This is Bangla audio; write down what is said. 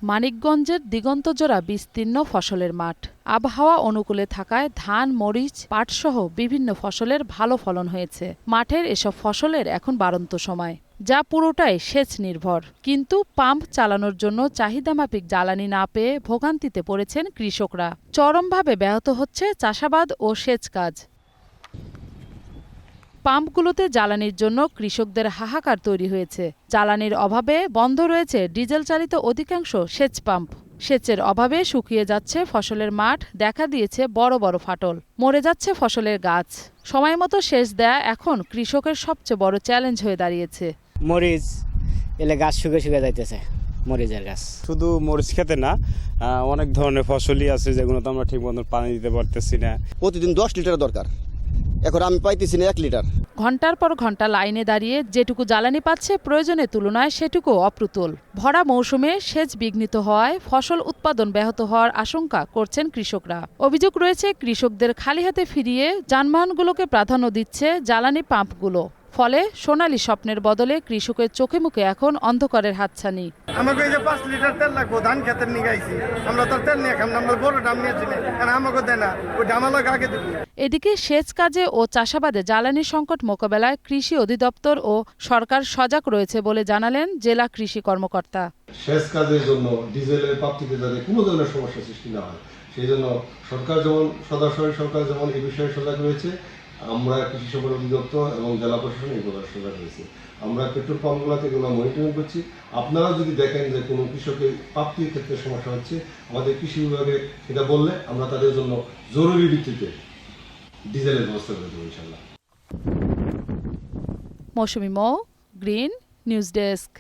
মানিকগঞ্জের দিগন্তজোড়া বিস্তীর্ণ ফসলের মাঠ। আবহাওয়া অনুকূলে থাকায় ধান, মরিচ, পাটসহ বিভিন্ন ফসলের ভালো ফলন হয়েছে। মাঠের এসব ফসলের এখন বাড়ন্ত সময়, যা পুরোটাই সেচ নির্ভর। কিন্তু পাম্প চালানোর জন্য চাহিদামাফিক জ্বালানি না পেয়ে ভোগান্তিতে পড়েছেন কৃষকরা। চরমভাবে ব্যাহত হচ্ছে চাষাবাদ ও সেচ কাজ। পাম্পগুলোতে জ্বালানির জন্য কৃষকদের হাহাকার তৈরি হয়েছে। জ্বালানির অভাবে বন্ধ রয়েছে ডিজেল চালিত অধিকাংশ সেচ পাম্প। সেচের অভাবে শুকিয়ে যাচ্ছে ফসলের মাঠ, দেখা দিয়েছে বড় বড় ফাটল, মরে যাচ্ছে ফসলের গাছ। সময়মতো সেচ দেয়া এখন কৃষকের সবচেয়ে বড় চ্যালেঞ্জ হয়ে দাঁড়িয়েছে। মরিচ এলে গাছ শুকিয়ে যাইতেছে, মরিচের গাছ। শুধু মরিচ খেতে না, অনেক ধরনের ফসলই আছে যেগুলোতে আমরা ঠিক মতো পানি দিতে পারতেছি না। প্রতিদিন 10 লিটার দরকার, এখন আমি পাইতেছি না 1 লিটার। ঘন্টার পর ঘন্টা লাইনে দাঁড়িয়ে যেটুকু জ্বালানি পাচ্ছে প্রয়োজনের তুলনায় সেটুকু অপ্রতুল। ভরা মৌসুমে সেচ বিঘ্নিত হওয়ায় ফসল উৎপাদন ব্যাহত হওয়ার আশঙ্কা করছেন কৃষকরা। অভিযোগ রয়েছে কৃষকদের খালি হাতে ফিরিয়ে যানবাহনগুলোকে প্রাধান্য দিচ্ছে জ্বালানি পাম্পগুলো। ফলে সোনালী স্বপ্নের বদলে কৃষকের চোখে মুখে এখন অন্ধকারের হাতছানি। আমাকে এই যে 5 লিটার তেল লাগবো, ধান খেতের নিগাইছি, আমরা তো তেল নিয়ে খাম না, আমরা বড় ডাম নিয়েছি না, কারণ আমাকে দেয় না, ওই ডামালক আগে দিব। এদিকে সেচ কাজে ও চাষাবাদে জ্বালানি সংকট মোকাবেলায় কৃষি অধিদপ্তর ও সরকার সজাগ রয়েছে বলে জানালেন জেলা কৃষি কর্মকর্তা। সেচ কাজের জন্য ডিজেলের প্রাপ্তিতে যাতে কোনো ধরনের সমস্যা সৃষ্টি না হয়, সেই জন্য সরকার যেমন এই বিষয়ে সজাগ রয়েছে, আমরা কৃষি সম্পদ অধিদপ্তর এবং জেলা প্রশাসন এই ব্যাপারে সজাগ রয়েছে। আমরা পেট্রোল পাম্পগুলোতে এগুলো মনিটরিং করছি। আপনারা যদি দেখেন যে কোনো কৃষকের প্রাপ্তির ক্ষেত্রে সমস্যা হচ্ছে, আমাদের কৃষি বিভাগে সেটা বললে আমরা তাদের জন্য জরুরি ভিত্তিতে ডিজেলের ব্যবস্থা করে দেবো ইনশাআল্লাহ। মৌসুমী মৌ, গ্রিন নিউজ ডেস্ক।